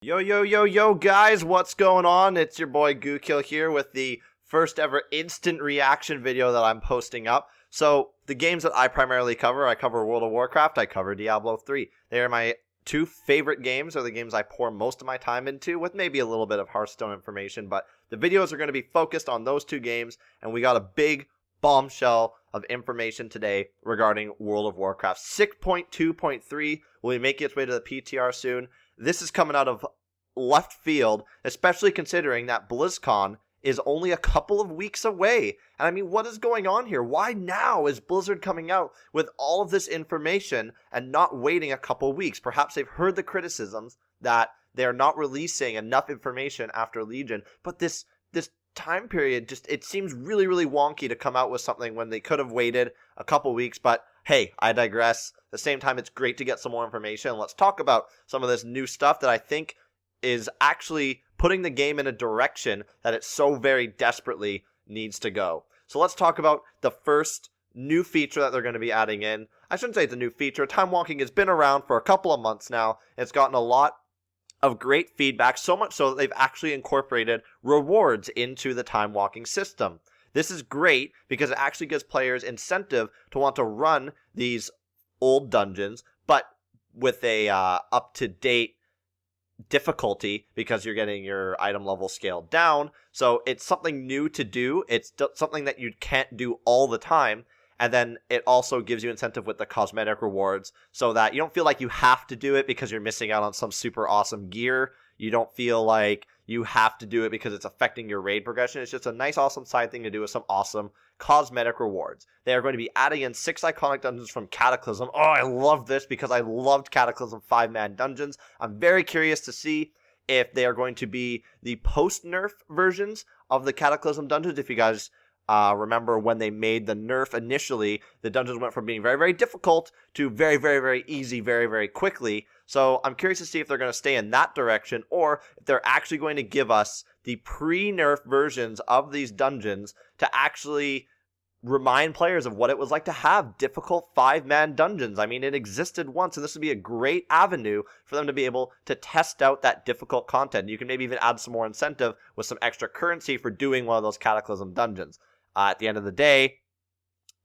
Yo, yo, yo, yo, guys, what's going on? It's your boy Gukill here with the first ever instant reaction video that I'm posting up. So, the games that I primarily cover, I cover World of Warcraft, I cover Diablo 3. They are my two favorite games, or the games I pour most of my time into, with maybe a little bit of Hearthstone information, but the videos are going to be focused on those two games, and we got a big bombshell of information today regarding World of Warcraft. 6.2.3 will be making its way to the PTR soon. This is coming out of left field, especially considering that BlizzCon is only a couple of weeks away. And I mean, what is going on here? Why now is Blizzard coming out with all of this information and not waiting a couple weeks? Perhaps they've heard the criticisms that they're not releasing enough information after Legion, but this time period just, it seems really, really wonky to come out with something when they could have waited a couple weeks. But hey, I digress. At the same time, it's great to get some more information. Let's talk about some of this new stuff that I think is actually putting the game in a direction that it so very desperately needs to go. So let's talk about the first new feature that they're going to be adding in. I shouldn't say it's a new feature. Time walking has been around for a couple of months now. It's gotten a lot of great feedback, so much so that they've actually incorporated rewards into the time walking system. This is great because it actually gives players incentive to want to run these old dungeons, but with a up-to-date difficulty, because you're getting your item level scaled down. So it's something new to do. It's something that you can't do all the time. And then it also gives you incentive with the cosmetic rewards so that you don't feel like you have to do it because you're missing out on some super awesome gear. You don't feel like you have to do it because it's affecting your raid progression. It's just a nice, awesome side thing to do with some awesome cosmetic rewards. They are going to be adding in 6 iconic dungeons from Cataclysm. Oh, I love this because I loved Cataclysm 5-man dungeons. I'm very curious to see if they are going to be the post-nerf versions of the Cataclysm dungeons. If you guys remember when they made the nerf initially, the dungeons went from being very, very difficult to very, very, very easy very, very quickly. So I'm curious to see if they're going to stay in that direction or if they're actually going to give us the pre-nerf versions of these dungeons to actually remind players of what it was like to have difficult 5-man dungeons. I mean, it existed once, and this would be a great avenue for them to be able to test out that difficult content. You can maybe even add some more incentive with some extra currency for doing one of those Cataclysm dungeons. At the end of the day,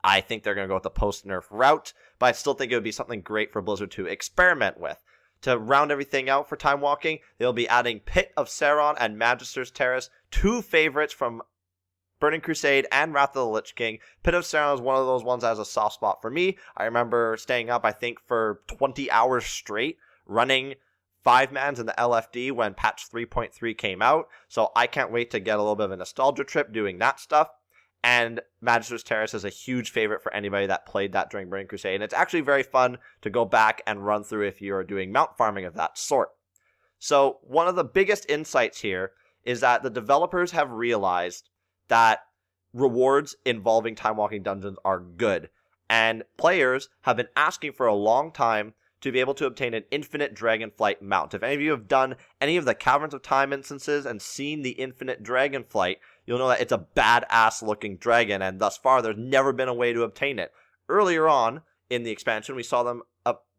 I think they're going to go with the post-nerf route, but I still think it would be something great for Blizzard to experiment with. To round everything out for time walking, they'll be adding Pit of Sauron and Magister's Terrace, two favorites from Burning Crusade and Wrath of the Lich King. Pit of Sauron is one of those ones that has a soft spot for me. I remember staying up, I think, for 20 hours straight, running 5-mans in the LFD when patch 3.3 came out, so I can't wait to get a little bit of a nostalgia trip doing that stuff. And Magister's Terrace is a huge favorite for anybody that played that during Burning Crusade. And it's actually very fun to go back and run through if you're doing mount farming of that sort. So one of the biggest insights here is that the developers have realized that rewards involving time walking dungeons are good. And players have been asking for a long time to be able to obtain an infinite dragonflight mount. If any of you have done any of the Caverns of Time instances and seen the infinite dragonflight, you'll know that it's a badass looking dragon, and thus far there's never been a way to obtain it. Earlier on in the expansion, we saw them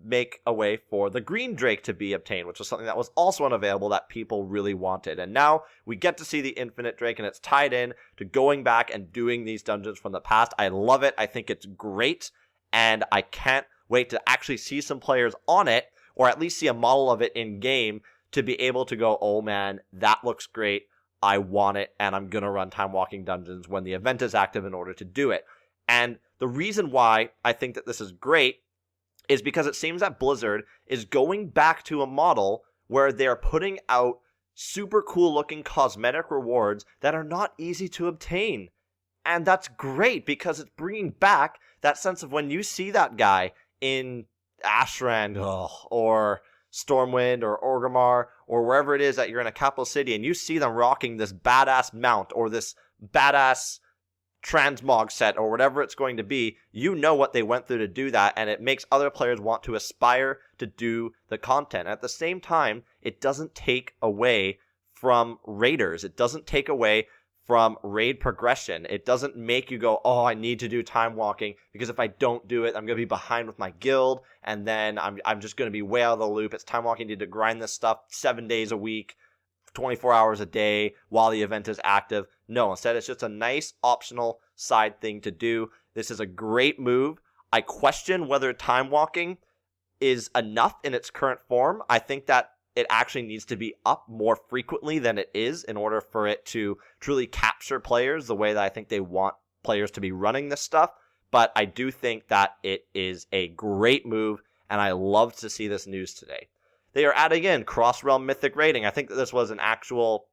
make a way for the green drake to be obtained, which was something that was also unavailable that people really wanted. And now we get to see the infinite drake, and it's tied in to going back and doing these dungeons from the past. I love it. I think it's great, and I can't wait to actually see some players on it, or at least see a model of it in game to be able to go, oh man, that looks great. I want it, and I'm going to run time walking dungeons when the event is active in order to do it. And the reason why I think that this is great is because it seems that Blizzard is going back to a model where they're putting out super cool looking cosmetic rewards that are not easy to obtain. And that's great because it's bringing back that sense of when you see that guy in Ashran or Stormwind or Orgrimmar or wherever it is that you're in a capital city and you see them rocking this badass mount or this badass transmog set or whatever it's going to be, you know what they went through to do that, and it makes other players want to aspire to do the content. At the same time, it doesn't take away from raiders. It doesn't take away from raid progression. It doesn't make you go, oh, I need to do time walking, because if I don't do it, I'm going to be behind with my guild, and then I'm just going to be way out of the loop. It's time walking, you need to grind this stuff 7 days a week, 24 hours a day while the event is active. No, instead it's just a nice optional side thing to do. This is a great move. I question whether time walking is enough in its current form. I think that it actually needs to be up more frequently than it is in order for it to truly capture players the way that I think they want players to be running this stuff. But I do think that it is a great move, and I love to see this news today. They are adding in cross-realm mythic raiding. I think that this was an actual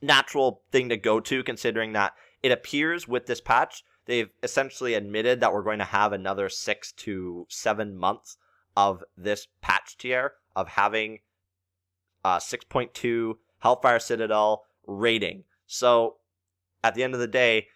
natural thing to go to, considering that it appears with this patch, they've essentially admitted that we're going to have another 6 to 7 months of this patch tier of having 6.2 Hellfire Citadel rating. So at the end of the day,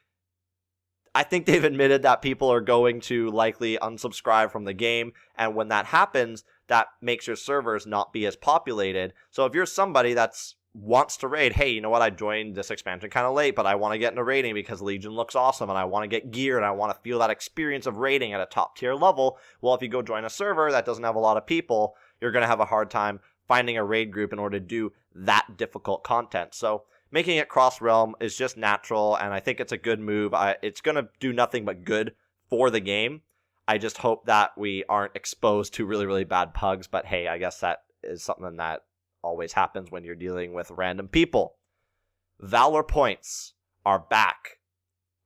I think they've admitted that people are going to likely unsubscribe from the game, and when that happens, that makes your servers not be as populated. So if you're somebody that's wants to raid, hey, you know what, I joined this expansion kind of late, but I want to get into raiding because Legion looks awesome, and I want to get gear, and I want to feel that experience of raiding at a top tier level. Well, if you go join a server that doesn't have a lot of people, you're going to have a hard time finding a raid group in order to do that difficult content. So making it cross-realm is just natural, and I think it's a good move. It's going to do nothing but good for the game. I just hope that we aren't exposed to really, really bad pugs, but hey, I guess that is something that always happens when you're dealing with random people. Valor points are back,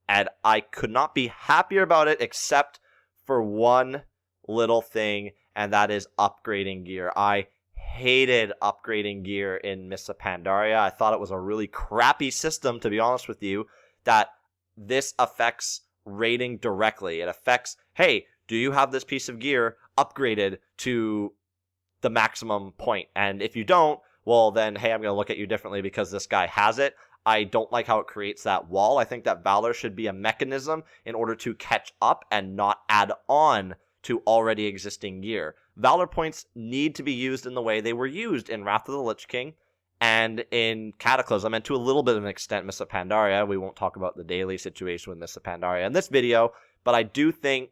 and I could not be happier about it except for one little thing, and that is upgrading gear. I hated upgrading gear in Mists of Pandaria. I thought it was a really crappy system, to be honest with you, that this affects rating directly. It affects, hey, do you have this piece of gear upgraded to the maximum point? And if you don't, well then, hey, I'm going to look at you differently because this guy has it. I don't like how it creates that wall. I think that Valor should be a mechanism in order to catch up and not add on to already existing gear. Valor points need to be used in the way they were used in Wrath of the Lich King and in Cataclysm, and to a little bit of an extent Mists of Pandaria. We won't talk about the daily situation with Mists of Pandaria in this video, but I do think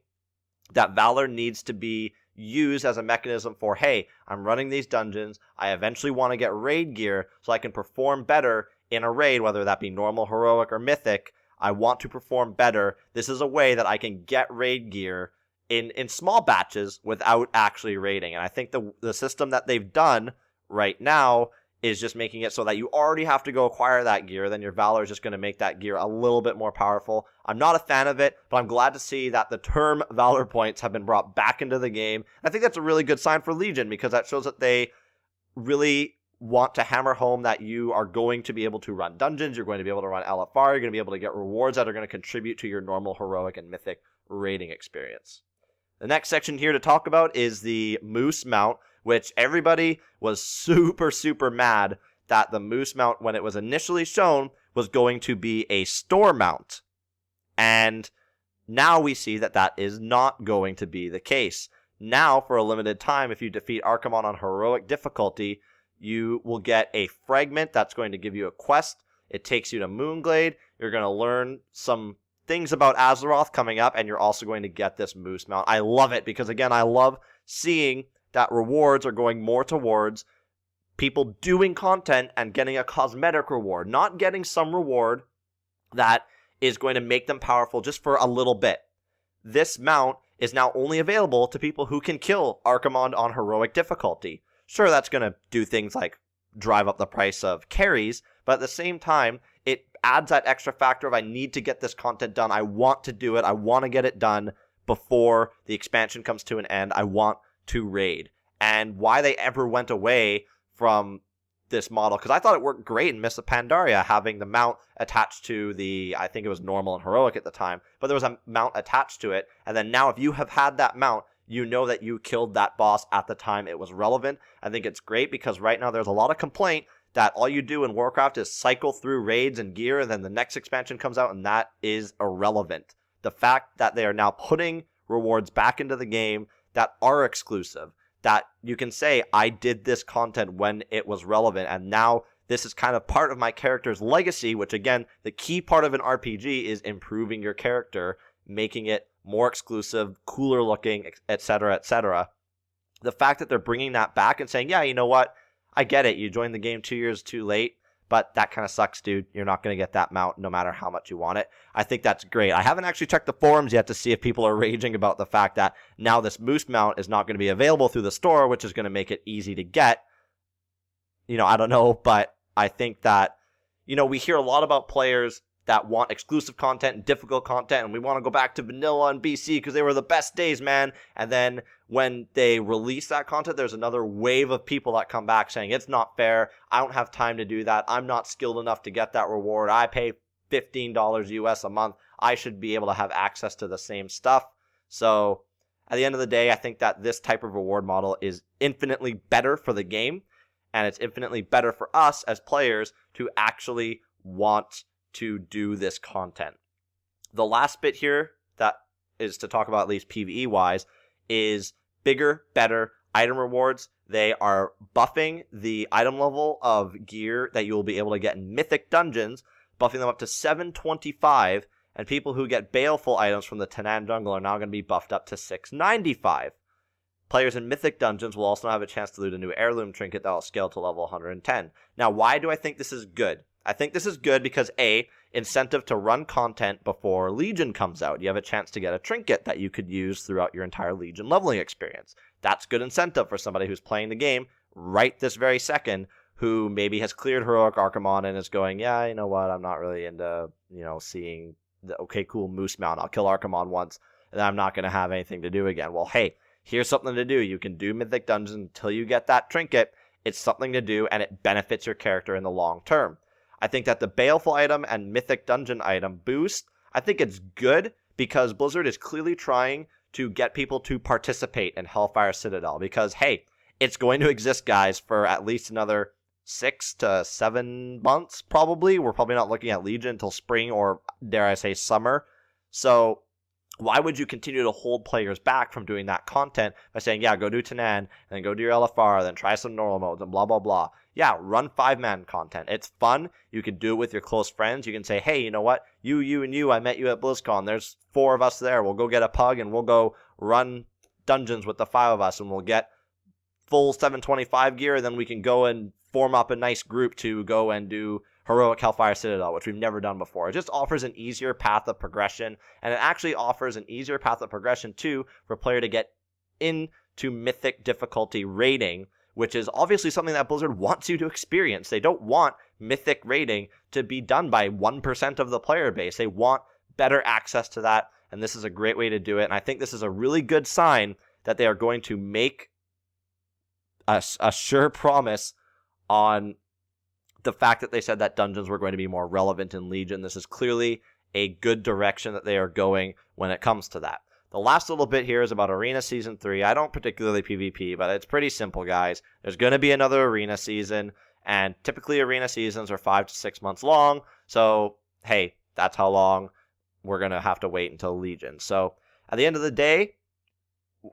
that Valor needs to be used as a mechanism for, hey, I'm running these dungeons, I eventually want to get raid gear so I can perform better in a raid, whether that be normal, heroic, or mythic. I want to perform better. This is a way that I can get raid gear in small batches without actually raiding. And I think the system that they've done right now is just making it so that you already have to go acquire that gear. Then your Valor is just going to make that gear a little bit more powerful. I'm not a fan of it, but I'm glad to see that the term Valor points have been brought back into the game. I think that's a really good sign for Legion, because that shows that they really want to hammer home that you are going to be able to run dungeons, you're going to be able to run LFR, you're going to be able to get rewards that are going to contribute to your normal heroic and mythic raiding experience. The next section here to talk about is the Moose mount, which everybody was super, super mad that the Moose mount, when it was initially shown, was going to be a store mount. And now we see that that is not going to be the case. Now, for a limited time, if you defeat Archimonde on heroic difficulty, you will get a fragment that's going to give you a quest. It takes you to Moonglade. You're going to learn some things about Azeroth coming up, and you're also going to get this Moose mount. I love it because, again, I love seeing that rewards are going more towards people doing content and getting a cosmetic reward, not getting some reward that is going to make them powerful just for a little bit. This mount is now only available to people who can kill Archimonde on heroic difficulty. Sure, that's going to do things like drive up the price of carries, but at the same time, it adds that extra factor of I need to get this content done. I want to do it. I want to get it done before the expansion comes to an end. I want to raid. And why they ever went away from this model, because I thought it worked great in Mists of Pandaria, having the mount attached to the, I think it was normal and heroic at the time, but there was a mount attached to it. And then now if you have had that mount, you know that you killed that boss at the time it was relevant. I think it's great because right now there's a lot of complaint that all you do in Warcraft is cycle through raids and gear, and then the next expansion comes out, and that is irrelevant. The fact that they are now putting rewards back into the game that are exclusive, that you can say, I did this content when it was relevant, and now this is kind of part of my character's legacy, which again, the key part of an RPG is improving your character, making it more exclusive, cooler looking, etc., etc. The fact that they're bringing that back and saying, yeah, you know what? I get it. You joined the game 2 years too late, but that kind of sucks, dude. You're not going to get that mount no matter how much you want it. I think that's great. I haven't actually checked the forums yet to see if people are raging about the fact that now this moose mount is not going to be available through the store, which is going to make it easy to get. I don't know, but I think that, we hear a lot about players that want exclusive content and difficult content, and we want to go back to vanilla and BC because they were the best days, man. And then when they release that content, there's another wave of people that come back saying, it's not fair. I don't have time to do that. I'm not skilled enough to get that reward. I pay $15 US a month. I should be able to have access to the same stuff. So at the end of the day, I think that this type of reward model is infinitely better for the game, and it's infinitely better for us as players to actually want to do this content. The last bit here that is to talk about, at least PvE wise, is bigger, better item rewards. They are buffing the item level of gear that you will be able to get in mythic dungeons, buffing them up to 725, and people who get baleful items from the Tanan jungle are now going to be buffed up to 695. Players in mythic dungeons will also have a chance to loot a new heirloom trinket that will scale to level 110. Now, why do I think this is good? I think this is good because A, incentive to run content before Legion comes out. You have a chance to get a trinket that you could use throughout your entire Legion leveling experience. That's good incentive for somebody who's playing the game right this very second, who maybe has cleared Heroic Archimon and is going, yeah, you know what, I'm not really into, seeing the, okay, cool, Moose Mount. I'll kill Archimon once, and I'm not going to have anything to do again. Well, hey, here's something to do. You can do Mythic Dungeons until you get that trinket. It's something to do, and it benefits your character in the long term. I think that the Baleful item and Mythic Dungeon item boost, I think it's good because Blizzard is clearly trying to get people to participate in Hellfire Citadel because, hey, it's going to exist, guys, for at least another 6 to 7 months, probably. We're probably not looking at Legion until spring or, dare I say, summer. So why would you continue to hold players back from doing that content by saying, yeah, go do Tanan, and then go do your LFR, then try some normal modes, and blah, blah, blah. Yeah, run 5-man content. It's fun. You can do it with your close friends. You can say, hey, you know what? You, and you, I met you at BlizzCon. There's 4 of us there. We'll go get a pug, and we'll go run dungeons with the 5 of us, and we'll get full 725 gear, and then we can go and form up a nice group to go and do Heroic Hellfire Citadel, which we've never done before. It just offers an easier path of progression, and it actually offers an easier path of progression, too, for a player to get into Mythic difficulty rating, which is obviously something that Blizzard wants you to experience. They don't want Mythic rating to be done by 1% of the player base. They want better access to that, and this is a great way to do it, and I think this is a really good sign that they are going to make a sure promise on the fact that they said that dungeons were going to be more relevant in Legion. This is clearly a good direction that they are going when it comes to that. The last little bit here is about Arena Season 3. I don't particularly PvP, but it's pretty simple, guys. There's going to be another Arena Season, and typically Arena Seasons are 5 to 6 months long, so hey, that's how long we're going to have to wait until Legion. So at the end of the day,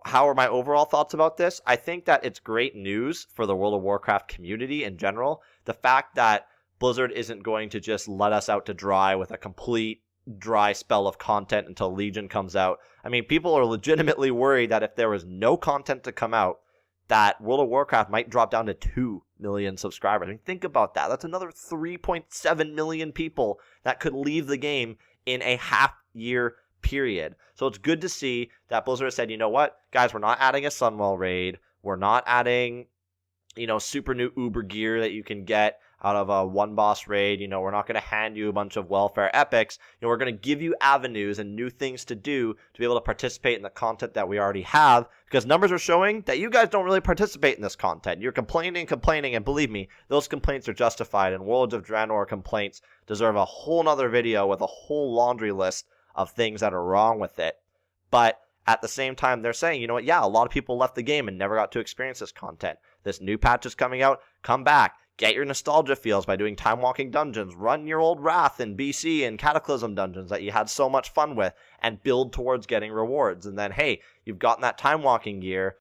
how are my overall thoughts about this? I think that it's great news for the World of Warcraft community in general. The fact that Blizzard isn't going to just let us out to dry with a complete dry spell of content until Legion comes out. I mean, people are legitimately worried that if there was no content to come out, that World of Warcraft might drop down to 2 million subscribers. I mean, think about that. That's another 3.7 million people that could leave the game in a half-year period. So it's good to see that Blizzard has said, you know what, guys, we're not adding a Sunwell raid. We're not adding, super new Uber gear that you can get out of a one boss raid. We're not going to hand you a bunch of welfare epics. We're going to give you avenues and new things to do to be able to participate in the content that we already have, because numbers are showing that you guys don't really participate in this content. You're complaining, and believe me, those complaints are justified, and Worlds of Draenor complaints deserve a whole nother video with a whole laundry list of things that are wrong with it. But at the same time, they're saying, you know what, yeah, a lot of people left the game and never got to experience this content. This new patch is coming out. Come back. Get your nostalgia feels by doing time walking dungeons. Run your old Wrath and BC and Cataclysm dungeons that you had so much fun with, and build towards getting rewards. And then, hey, you've gotten that time walking gear.